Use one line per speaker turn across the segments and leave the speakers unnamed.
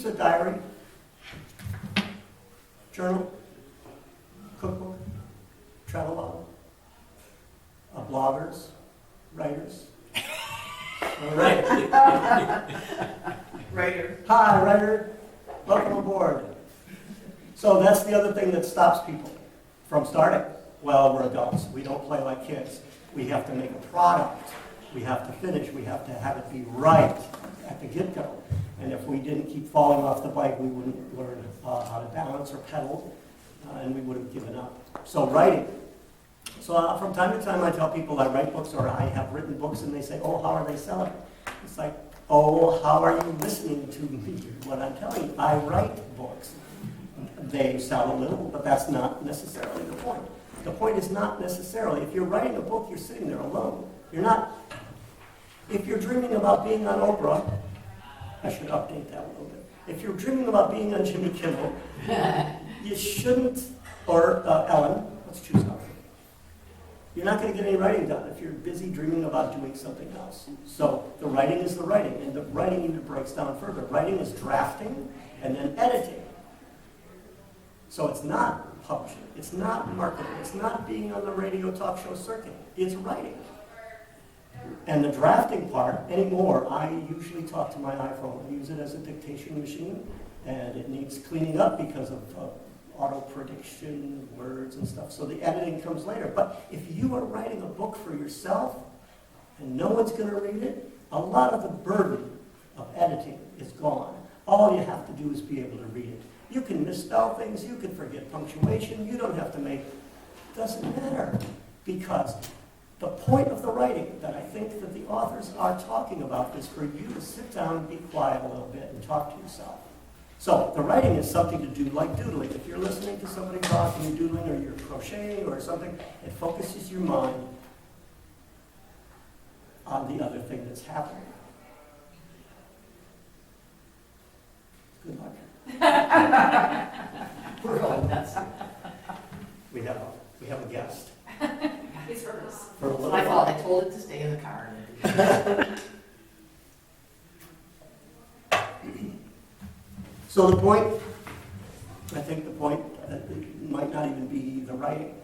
a diary, journal, cookbook, travel log, bloggers, writers. All right.
Writer.
Hi, writer. Welcome aboard. So that's the other thing that stops people from starting. Well, we're adults. We don't play like kids. We have to make a product. We have to finish. We have to have it be right at the get-go. And if we didn't keep falling off the bike, we wouldn't learn how to balance or pedal, and we would have given up. So writing. So from time to time, I tell people I write books or I have written books, and they say, oh, how are they selling? It's like, oh, how are you listening to me? What I'm telling you, I write books. They sell a little, but that's not necessarily the point. The point is not necessarily, if you're writing a book, you're sitting there alone. You're not, if you're dreaming about being on Oprah, I should update that a little bit. If you're dreaming about being on Jimmy Kimmel, you shouldn't, or Ellen, let's choose Ellen. You're not going to get any writing done if you're busy dreaming about doing something else. So the writing is the writing, and the writing even breaks down further. Writing is drafting and then editing. So it's not publishing, it's not marketing, it's not being on the radio talk show circuit, it's writing. And the drafting part, anymore, I usually talk to my iPhone. I use it as a dictation machine, and it needs cleaning up because of auto prediction, words and stuff. So the editing comes later. But if you are writing a book for yourself, and no one's going to read it, a lot of the burden of editing is gone. All you have to do is be able to read it. You can misspell things, you can forget punctuation, you don't have to make, it doesn't matter. Because the point of the writing that I think that the authors are talking about is for you to sit down and be quiet a little bit and talk to yourself. So the writing is something to do like doodling. If you're listening to somebody talk and you're doodling or you're crocheting or something, it focuses your mind on the other thing that's happening. Good luck. We're going nuts. We have a guest.
It's hers.
For a
It's
little
my fault. I
while.
told it to stay in the car.
So the point, I think the point might not even be the writing.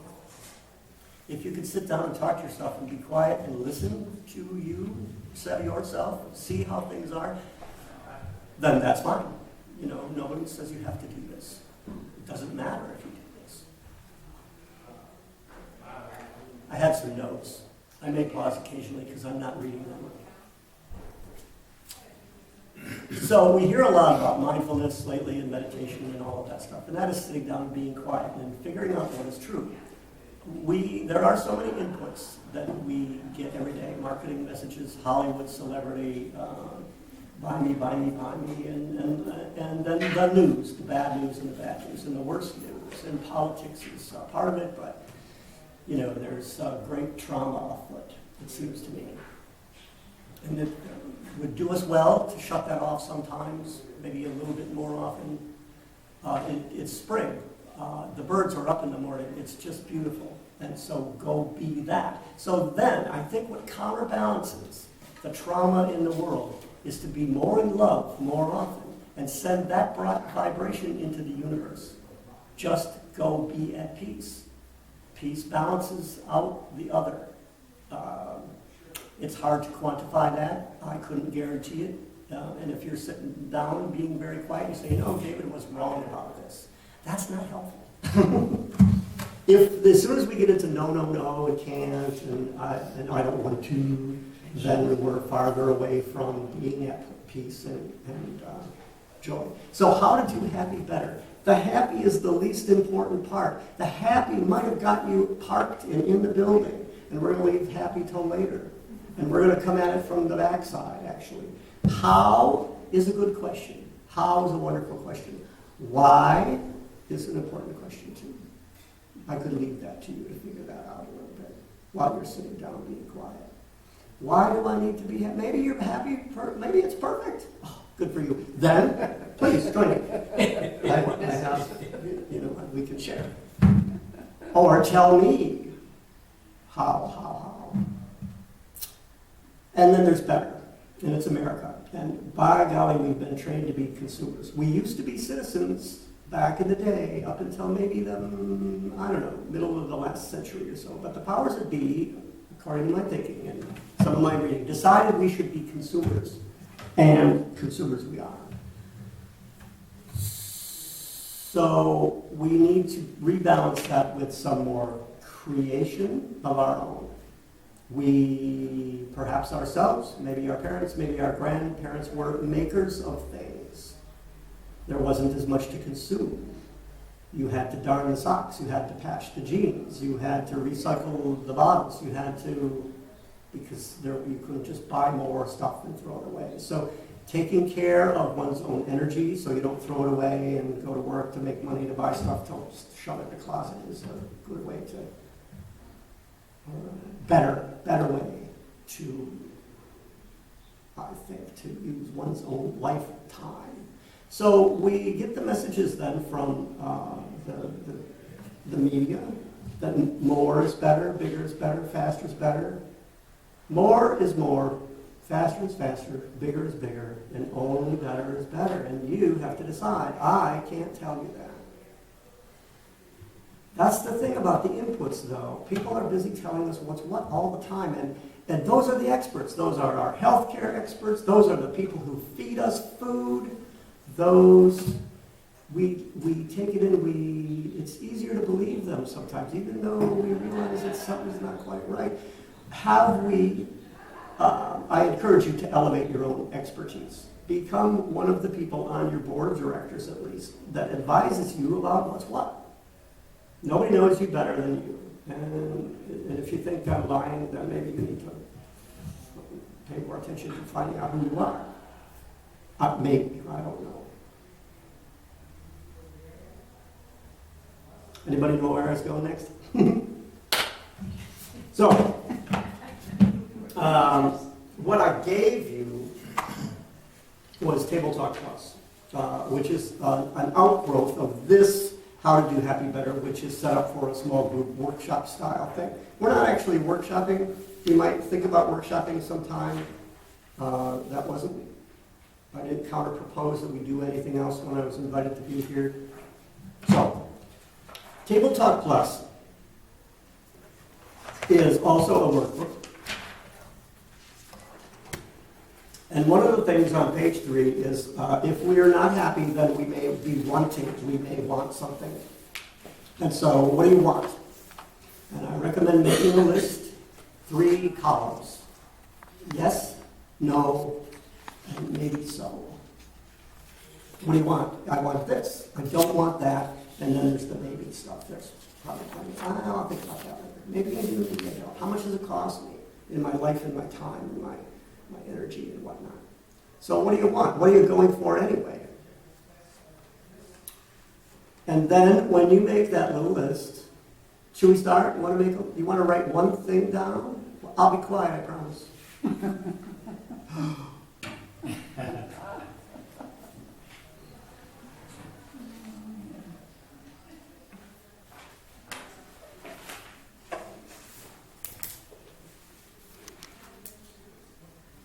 If you could sit down and talk to yourself and be quiet and listen to yourself, see how things are, then that's fine. You know, nobody says you have to do this. It doesn't matter if you do this. I had some notes. I make pause occasionally because I'm not reading them. So we hear a lot about mindfulness lately and meditation and all of that stuff, and that is sitting down and being quiet and figuring out what is true. There are so many inputs that we get every day, marketing messages, Hollywood celebrity, buy me, and then the news, the bad news and the bad news and the worst news, and politics is part of it, but you know, there's great trauma afoot, it seems to me. And it would do us well to shut that off sometimes, maybe a little bit more often. It's spring. The birds are up in the morning. It's just beautiful. And so go be that. So then, I think what counterbalances the trauma in the world is to be more in love more often and send that vibration into the universe. Just go be at peace. Peace balances out the other. It's hard to quantify that. I couldn't guarantee it. And if you're sitting down and being very quiet, you say, no, David was wrong about this. That's not helpful. If as soon as we get into no, it can't, and I don't want to, then we're farther away from being at peace and joy. So how to do happy better? The happy is the least important part. The happy might have got you parked and in the building, and we're going to leave happy till later. And we're going to come at it from the backside, actually. How is a good question. How is a wonderful question. Why is an important question, too. I could leave that to you to figure that out a little bit while you're sitting down being quiet. Why do I need to be happy? Maybe you're happy, maybe it's perfect. Oh, good for you. Then, please join me. We can share. Or tell me how. And then there's better, and it's America. And by golly, we've been trained to be consumers. We used to be citizens back in the day, up until maybe the, I don't know, middle of the last century or so. But the powers that be, according to my thinking and some of my reading, decided we should be consumers. And consumers we are. So we need to rebalance that with some more creation of our own. We, perhaps ourselves, maybe our parents, maybe our grandparents were makers of things. There wasn't as much to consume. You had to darn the socks, you had to patch the jeans, you had to recycle the bottles, you had to, because you couldn't just buy more stuff and throw it away. So taking care of one's own energy so you don't throw it away and go to work to make money to buy stuff to shove it in the closet is a good way to, better way to, I think, to use one's own lifetime. So we get the messages then from the media that more is better, bigger is better, faster is better. More is more, faster is faster, bigger is bigger, and only better is better. And you have to decide. I can't tell you that. That's the thing about the inputs, though. People are busy telling us what's what all the time. And those are the experts. Those are our healthcare experts. Those are the people who feed us food. Those, we take it in, it's easier to believe them sometimes, even though we realize that something's not quite right. I encourage you to elevate your own expertise. Become one of the people on your board of directors, at least, that advises you about what's what. Nobody knows you better than you. And if you think I'm lying, then maybe you need to pay more attention to finding out who you are. Maybe, I don't know. Anybody know where I was going next? So, what I gave you was Table Talk Plus, which is an outgrowth of this How to Do Happy Better, which is set up for a small group workshop style thing. We're not actually workshopping. You might think about workshopping sometime. I didn't counter-propose that we do anything else when I was invited to be here. So, Table Talk Plus is also a workbook. And one of the things on page 3 is if we are not happy, then we may want something. And so, what do you want? And I recommend making a list, 3 columns. Yes, no, and maybe so. What do you want? I want this. I don't want that. And then there's the maybe stuff. There's probably I'll think about that later. Maybe I do, maybe I don't. How much does it cost me in my life and my time and my energy and whatnot? So what do you want? What are you going for anyway? And then when you make that little list, should we start? You want to write one thing down? Well, I'll be quiet, I promise.